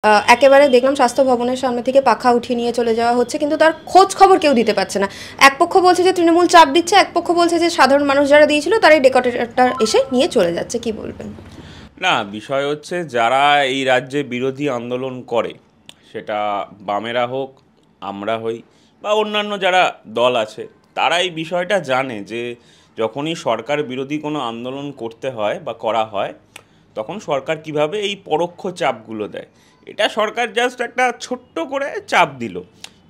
একেবারে দেখলাম স্বাস্থ্য ভবনের সামনে থেকে পাখা উঠিয়ে নিয়ে চলে যাওয়া হচ্ছে, কিন্তু তার খোঁজ খবর কেউ দিতে পারছে না। এক পক্ষ বলছে যে তৃণমূল চাপ দিচ্ছে, এক পক্ষ বলছে যে সাধারণ মানুষ যারা দিয়েছিল তারাই ডেকোরেটরটা এসে নিয়ে চলে যাচ্ছে। কি বলবেন? না, বিষয় হচ্ছে যারা এই রাজ্যে বিরোধী আন্দোলন করে, সেটা বামেরা হোক, আমরা হই, বা অন্যান্য যারা দল আছে, তারা এই বিষয়টা জানে যে যখনই সরকার বিরোধী কোনো আন্দোলন করতে হয় বা করা হয়, তখন সরকার কিভাবে এই পরোক্ষ চাপগুলো দেয়। এটা সরকার জাস্ট একটা ছোট্ট করে চাপ দিল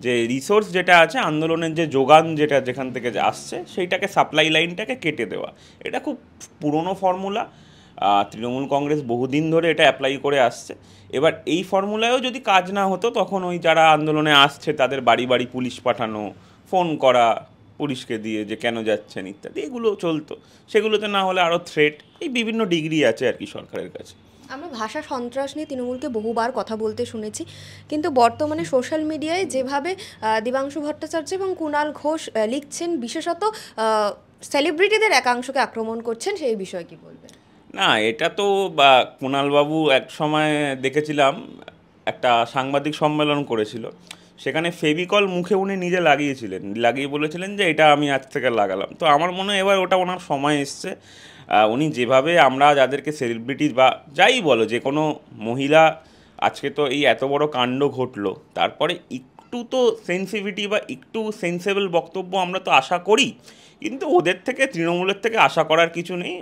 যে রিসোর্স যেটা আছে, আন্দোলনের যে যোগান যেটা যেখান থেকে আসছে, সেইটাকে সাপ্লাই লাইনটাকে কেটে দেওয়া। এটা খুব পুরনো ফর্মুলা। তৃণমূল কংগ্রেস বহুদিন ধরে এটা অ্যাপ্লাই করে আসছে। এবার এই ফর্মুলায়ও যদি কাজ না হতো, তখন ওই যারা আন্দোলনে আসছে তাদের বাড়ি বাড়ি পুলিশ পাঠানো, ফোন করা পুলিশকে দিয়ে যে কেন যাচ্ছেন ইত্যাদি, এগুলো চলতো। সেগুলোতে না হলে আরও থ্রেট, এই বিভিন্ন ডিগ্রি আছে আর কি সরকারের কাছে। আমরা ভাষা সন্ত্রাস নিয়ে তৃণমূলকে বহুবার কথা বলতে শুনেছি, কিন্তু বর্তমানে সোশ্যাল মিডিয়ায় যেভাবে দেবাংশু ভট্টাচার্য এবং কুণাল ঘোষ লিখছেন, বিশেষত সেলিব্রিটিদের একাংশকে আক্রমণ করছেন, সেই বিষয়ে কি বলবেন? না, এটা তো কুণালবাবু এক সময় দেখেছিলাম একটা সাংবাদিক সম্মেলন করেছিল, সেখানে ফেভিকল মুখে উনি নিজে লাগিয়েছিলেন, লাগিয়ে বলেছিলেন যে এটা আমি আজ থেকে লাগালাম। তো আমার মনে হয় এবার ওটা ওনার সময় এসছে। উনি যেভাবে আমরা যাদেরকে সেলিব্রিটি বা যাই বলো, যে কোনো মহিলা, আজকে তো এই এত বড় কাণ্ড ঘটলো, তারপরে একটু তো সেন্সিভিটি বা একটু সেন্সেবল বক্তব্য আমরা তো আশা করি। কিন্তু ওদের থেকে, তৃণমূলের থেকে আশা করার কিছু নেই।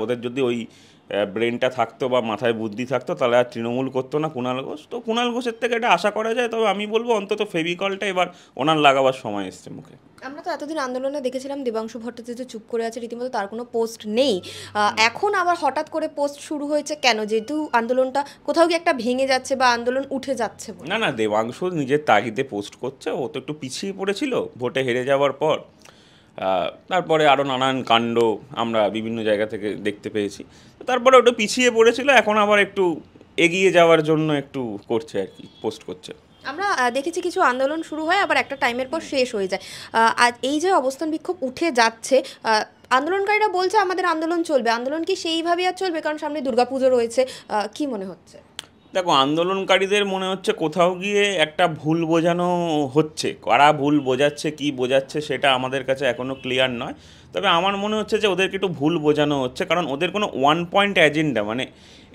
ওদের যদি ওই ব্রেনটা থাকতো বা মাথায় বুদ্ধি থাকতো, তাহলে আর তৃণমূল করতো না কুণাল ঘোষ। তো কুণাল ঘোষের থেকে এটা আশা করা যায়। তবে আমি বলবো অন্তত ফেভিকলটা এবার ওনার লাগাবার সময় এসছে মুখে। আমরা তো এতদিন আন্দোলনে দেখেছিলাম দেবাংশু ভট্টাচার্য চুপ করে আছে, রীতিমতো তার কোনো পোস্ট নেই। এখন আবার হঠাৎ করে পোস্ট শুরু হয়েছে কেন? যেহেতু আন্দোলনটা কোথাও কি একটা ভেঙে যাচ্ছে বা আন্দোলন উঠে যাচ্ছে বলে? না না, দেবাংশু নিজের তাগিদে পোস্ট করছে। ও তো একটু পিছিয়ে পড়েছিল ভোটে হেরে যাওয়ার পর। তারপরে আরও নানান কাণ্ড আমরা বিভিন্ন জায়গা থেকে দেখতে পেয়েছি। তারপরে ওটা পিছিয়ে পড়েছিল, এখন আবার একটু এগিয়ে যাওয়ার জন্য একটু করছে আর কি, পোস্ট করছে। আমরা দেখেছি কিছু আন্দোলন শুরু হয়, আবার একটা টাইমের পর শেষ হয়ে যায়। আর এই যে অবস্থান বিক্ষোভ উঠে যাচ্ছে, আন্দোলনকারীরা বলছে আমাদের আন্দোলন চলবে। আন্দোলন কি সেইভাবে আর চলবে? কারণ সামনে দুর্গাপুজো রয়েছে। কি মনে হচ্ছে? দেখো, আন্দোলনকারীদের মনে হচ্ছে কোথাও গিয়ে একটা ভুল বোঝানো হচ্ছে। কারা ভুল বোঝাচ্ছে, কি বোঝাচ্ছে, সেটা আমাদের কাছে এখনও ক্লিয়ার নয়। তবে আমার মনে হচ্ছে যে ওদেরকে একটু ভুল বোঝানো হচ্ছে, কারণ ওদের কোনো ওয়ান পয়েন্ট এজেন্ডা, মানে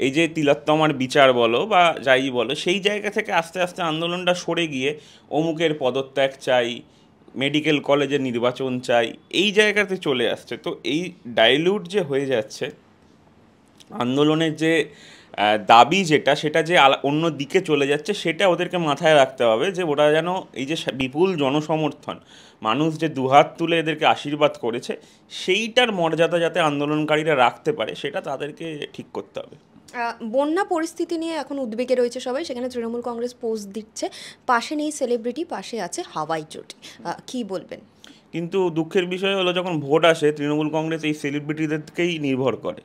এই যে তিলোত্তমার বিচার বলো বা যাই বলো, সেই জায়গা থেকে আস্তে আস্তে আন্দোলনটা সরে গিয়ে অমুকের পদত্যাগ চাই, মেডিকেল কলেজে নির্বাচন চাই, এই জায়গাতে চলে আসছে। তো এই ডাইলিউট যে হয়ে যাচ্ছে আন্দোলনের যে দাবি, সেটা যে অন্য দিকে চলে যাচ্ছে, সেটা ওদেরকে মাথায় রাখতে হবে। যে ওরা যেন এই যে বিপুল জনসমর্থন, মানুষ যে দুহাত তুলে এদেরকে আশীর্বাদ করেছে, সেইটার মর্যাদা যাতে আন্দোলনকারীরা রাখতে পারে, সেটা তাদেরকে ঠিক করতে হবে। বন্যা পরিস্থিতি নিয়ে এখন উদ্বেগে রয়েছে সবাই, সেখানে তৃণমূল কংগ্রেস পোস্ট দিচ্ছে, পাশে নেই সেলিব্রিটি, পাশে আছে হাওয়াই চটি। কি বলবেন? কিন্তু দুঃখের বিষয় হলো, যখন ভোট আসে তৃণমূল কংগ্রেস এই সেলিব্রিটিদেরকেই নির্ভর করে।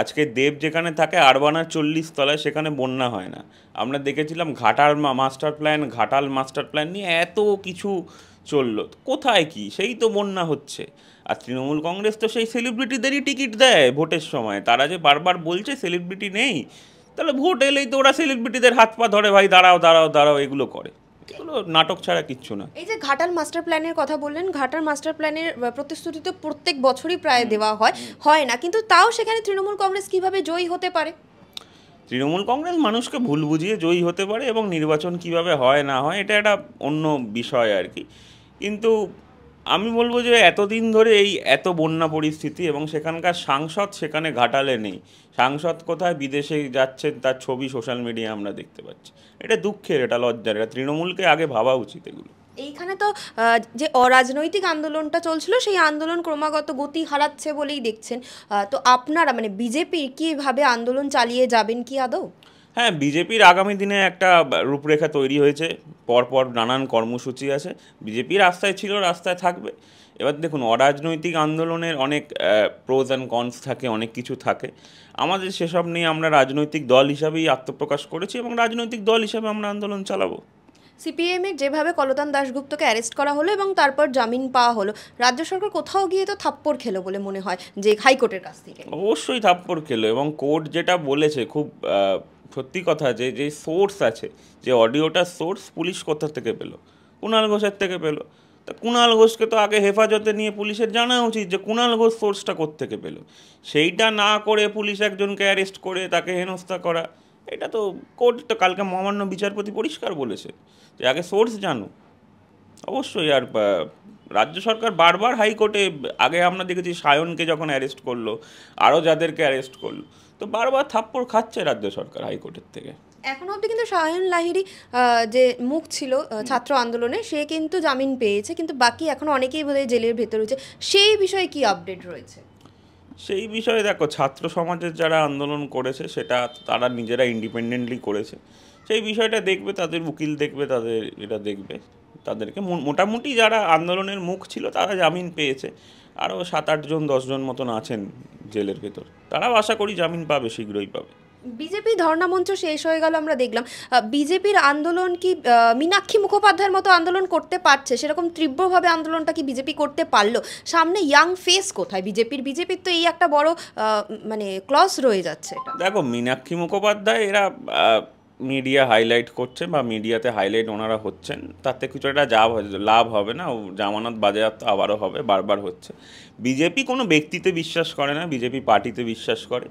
আজকে দেব যেখানে থাকে আরবানার 40 তলায়, সেখানে বন্যা হয় না। আমরা দেখেছিলাম ঘাটাল মাস্টার প্ল্যান নিয়ে এত কিছু চললো, কোথায় কি, সেই তো বন্যা হচ্ছে। আর তৃণমূল কংগ্রেস তো সেই সেলিব্রিটিদেরই টিকিট দেয় ভোটের সময়। তারা যে বারবার বলছে সেলিব্রিটি নেই, তাহলে ভোট এলেই তো ওরা সেলিব্রিটিদের হাত পা ধরে, ভাই দাঁড়াও দাঁড়াও দাঁড়াও, এগুলো করে। এগুলো নাটক ছাড়া কিচ্ছু না। এই যে ঘাটাল মাস্টার প্ল্যানের কথা বললেন, ঘাটাল মাস্টার প্ল্যানের প্রতিশ্রুতি তো প্রত্যেক বছরই প্রায় দেওয়া হয় না, কিন্তু তাও সেখানে তৃণমূল কংগ্রেস কিভাবে জয়ী হতে পারে? তৃণমূল কংগ্রেস মানুষকে ভুল বুঝিয়ে জয়ী হতে পারে, এবং নির্বাচন কিভাবে হয় না হয় এটা একটা অন্য বিষয় আর কি। কিন্তু আমি বলবো যে এতদিন ধরে এই এত বন্যা পরিস্থিতি, এবং সেখানকার সাংসদ সেখানে ঘাটালে নেই। সাংসদ কোথায়, বিদেশে যাচ্ছেন, তার ছবি সোশ্যাল মিডিয়ায় আমরা দেখতে পাচ্ছি। এটা দুঃখের, এটা লজ্জার, এটা তৃণমূলকে আগে ভাবা উচিত এগুলো। এইখানে তো যে অরাজনৈতিক আন্দোলনটা চলছিল, সেই আন্দোলন ক্রমাগত গতি হারাচ্ছে বলেই দেখছেন। তো আপনারা মানে বিজেপি কিভাবে আন্দোলন চালিয়ে যাবেন কি আদৌ? হ্যাঁ, বিজেপির আগামী দিনে একটা রূপরেখা তৈরি হয়েছে। পরপর নানান কর্মসূচি আছে। বিজেপি রাস্তায় ছিল, রাস্তায় থাকবে। এবার দেখুন, অরাজনৈতিক আন্দোলনের অনেক প্রোজ অ্যান্ড কনস থাকে, অনেক কিছু থাকে। আমাদের সেসব নিয়ে আমরা রাজনৈতিক দল হিসাবেই আত্মপ্রকাশ করেছি, এবং রাজনৈতিক দল হিসাবে আমরা আন্দোলন চালাবো। সিপিএমের যেভাবে কলতান দাশগুপ্তকে অ্যারেস্ট করা হলো এবং তারপর জামিন পাওয়া হলো, রাজ্য সরকার কোথাও গিয়ে তো থাপ্পড় খেলো বলে মনে হয়, যে হাইকোর্টের কাছ থেকে। অবশ্যই থাপ্পড় খেলো, এবং কোর্ট যেটা বলেছে খুব সত্যি কথা, যে যে সোর্স আছে, যে অডিওটার সোর্স পুলিশ কোথা থেকে পেলো? কুণাল ঘোষের থেকে পেলো। তা কুণাল ঘোষকে তো আগে হেফাজতে নিয়ে পুলিশের জানা উচিত যে কুণাল ঘোষ সোর্সটা কোত্থেকে পেলো। সেইটা না করে পুলিশ একজনকে অ্যারেস্ট করে তাকে হেনস্থা করা, এটা তো কোর্ট তো কালকে মহামান্য বিচারপতি পরিষ্কার বলেছে যে আগে সোর্স জানো। অবশ্যই। আর রাজ্য সরকার বারবার হাইকোর্টে, আগে আমরা দেখেছি সায়নকে যখন অ্যারেস্ট করলো, আরও যাদেরকে অ্যারেস্ট করলো, তো বারবার থাপ্পড় খাচ্ছে রাজ্য সরকার হাইকোর্টের থেকে। এখনো অবধি কিন্তু সায়ন লাহিড়ী যে মুখ ছিল ছাত্র আন্দোলনে, সে কিন্তু জামিন পেয়েছে, কিন্তু বাকি এখনো অনেকেই বোধহয় জেলের ভেতর রয়েছে। সেই বিষয়ে কি আপডেট রয়েছে? সেই বিষয়ে দেখো, ছাত্র সমাজের যারা আন্দোলন করেছে সেটা তারা নিজেরা ইন্ডিপেন্ডেন্টলি করেছে। সেই বিষয়টা দেখবে, তাদের উকিল দেখবে, তাদের এটা দেখবে। তাদেরকে মোটামুটি যারা আন্দোলনের মুখ ছিল তারা জামিন পেয়েছে। আরও 7-8 জন 10 জন মতন আছেন জেলের ভেতর, তারাও আশা করি জামিন পাবে, শীঘ্রই পাবে। বিজেপি ধর্ণা মঞ্চ শেষ হয়ে গেল, আমরা দেখলাম। বিজেপির আন্দোলন কি মীনাক্ষী মুখোপাধ্যায়ের মতো আন্দোলন করতে পারছে? সেরকম তীব্রভাবে আন্দোলনটা কি বিজেপি করতে পারলো? সামনে ইয়াং ফেস কোথায় বিজেপির তো এই একটা বড় মানে ক্লস রয়ে যাচ্ছে এটা। দেখো, মীনাক্ষী মুখোপাধ্যায় এরা মিডিয়া হাইলাইট করছে বা মিডিয়াতে হাইলাইট ওনারা হচ্ছেন, তাতে কিছু একটা লাভ হবে না। জামানত বাজেয়াপ্ত আবারও হবে, বারবার হচ্ছে। বিজেপি কোনো ব্যক্তিতে বিশ্বাস করে না, বিজেপি পার্টিতে বিশ্বাস করে।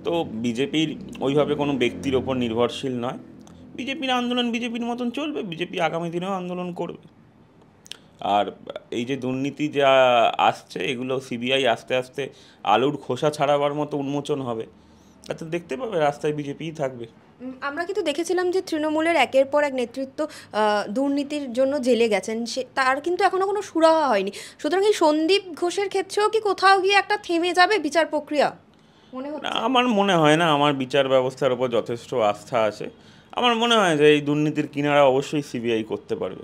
তো বিজেপির ওইভাবে কোনো ব্যক্তির ওপর নির্ভরশীল নয়। বিজেপির আন্দোলন বিজেপির মতন চলবে, বিজেপি আগামী দিনেও আন্দোলন করবে। আর এই যে দুর্নীতি যা আসছে, এগুলো সিবিআই আস্তে আস্তে আলুর খোসা ছাড়াবার মতো উন্মোচন হবে, তাতে দেখতে পাবে রাস্তায় বিজেপিই থাকবে। আমরা কিন্তু দেখেছিলাম যে তৃণমূলের একের পর এক নেতৃত্ব দুর্নীতির জন্য জেলে গেছেন, সে তার কিন্তু এখনো কোনো সুরাহা হয়নি। সুতরাং এই সন্দীপ ঘোষের ক্ষেত্রেও কি কোথাও গিয়ে একটা থেমে যাবে বিচার প্রক্রিয়া মনে না, হচ্ছে? আমার মনে হয় না। আমার বিচার ব্যবস্থার উপর যথেষ্ট আস্থা আছে। আমার মনে হয় যে এই দুর্নীতির কিনারা অবশ্যই সিবিআই করতে পারবে।